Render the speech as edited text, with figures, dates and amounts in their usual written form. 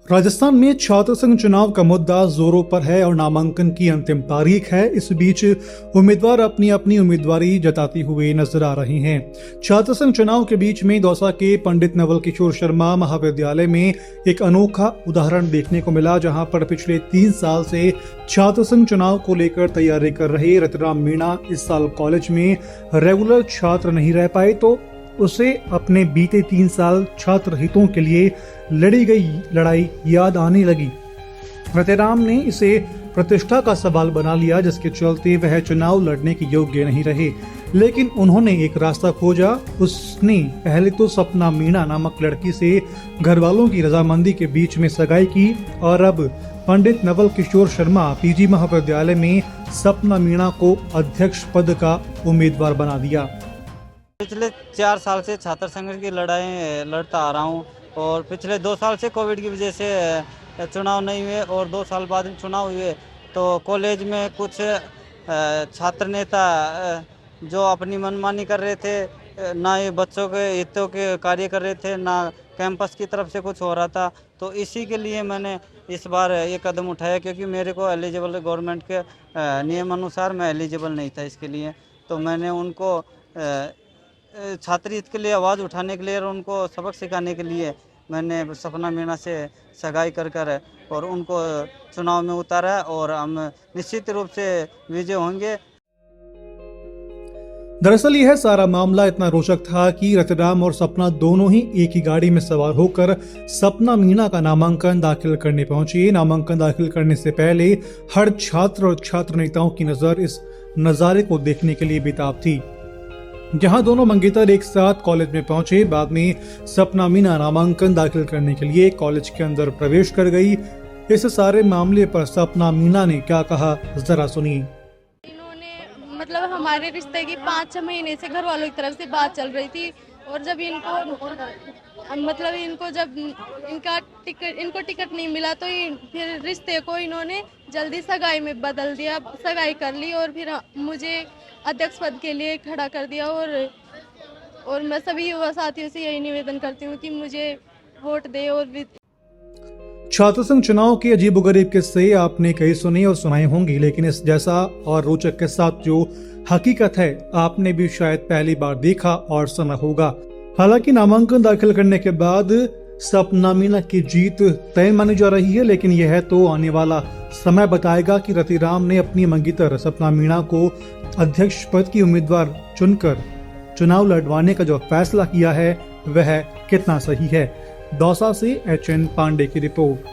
राजस्थान में छात्र संघ चुनाव का मुद्दा जोरों पर है और नामांकन की अंतिम तारीख है। इस बीच उम्मीदवार अपनी अपनी उम्मीदवारी जताते हुए नजर आ रहे हैं। छात्र संघ चुनाव के बीच में दौसा के पंडित नवल किशोर शर्मा महाविद्यालय में एक अनोखा उदाहरण देखने को मिला, जहां पर पिछले 3 साल से छात्र संघ चुनाव को लेकर तैयारी कर रहे रतराम मीणा इस साल कॉलेज में रेगुलर छात्र नहीं रह पाए, तो उसे अपने बीते 3 साल छात्र हितों के लिए लड़ी गई लड़ाई याद आने लगी। रतराम ने इसे प्रतिष्ठा का सवाल बना लिया, जिसके चलते वह चुनाव लड़ने के योग्य नहीं रहे। लेकिन उन्होंने एक रास्ता खोजा। उसने पहले तो सपना मीणा नामक लड़की से घर वालों की रजामंदी के बीच में सगाई की और अब पंडित नवल किशोर शर्मा पीजी महाविद्यालय में सपना मीणा को अध्यक्ष पद का उम्मीदवार बना दिया। पिछले 4 साल से छात्र संघ की लड़ाई लड़ता आ रहा हूँ और पिछले 2 साल से कोविड की वजह से चुनाव नहीं हुए और 2 साल बाद चुनाव हुए तो कॉलेज में कुछ छात्र नेता जो अपनी मनमानी कर रहे थे, ना ये बच्चों के हितों के कार्य कर रहे थे, ना कैंपस की तरफ से कुछ हो रहा था। तो इसी के लिए मैंने इस बार ये कदम उठाया, क्योंकि मेरे को एलिजिबल गवर्नमेंट के नियम अनुसार मैं एलिजिबल नहीं था इसके लिए। तो मैंने उनको छात्र हित के लिए आवाज़ उठाने के लिए और उनको सबक सिखाने के लिए मैंने सपना मीणा से सगाई कर और उनको चुनाव में उतारा और हम निश्चित रूप से विजय होंगे। दरअसल यह सारा मामला इतना रोचक था कि रतराम और सपना दोनों ही एक ही गाड़ी में सवार होकर सपना मीणा का नामांकन दाखिल करने पहुंचे। नामांकन दाखिल करने से पहले हर छात्र और छात्र नेताओं की नजर इस नजारे को देखने के लिए बेताब थी, जहां दोनों मंगेतर एक साथ कॉलेज में पहुंचे। बाद में सपना मीणा नामांकन दाखिल करने के लिए कॉलेज के अंदर प्रवेश कर गई। इस सारे मामले पर सपना मीणा ने क्या कहा, जरा सुनिए। इन्होंने मतलब हमारे रिश्ते की 5-6 महीने से घर वालों की तरफ से बात चल रही थी और जब इनको जब इनको टिकट नहीं मिला तो फिर रिश्ते को इन्होंने जल्दी सगाई में बदल दिया, सगाई कर ली और फिर मुझे अध्यक्ष पद के लिए खड़ा कर दिया। और मैं सभी युवा साथियों से यही निवेदन करती हूँ कि मुझे वोट दे। और छात्र संघ चुनाव के अजीबोगरीब किस्से आपने कई सुने और सुनाए होंगे, लेकिन इस जैसा और रोचक किस्सा जो हकीकत है आपने भी शायद पहली बार देखा और सुना होगा। हालांकि नामांकन दाखिल करने के बाद सपना मीणा की जीत तय मानी जा रही है, लेकिन यह तो आने वाला समय बताएगा कि रतिराम ने अपनी मंगेतर सपना मीणा को अध्यक्ष पद की उम्मीदवार चुनकर चुनाव लड़वाने का जो फैसला किया है वह कितना सही है। दौसा से HN पांडे की रिपोर्ट।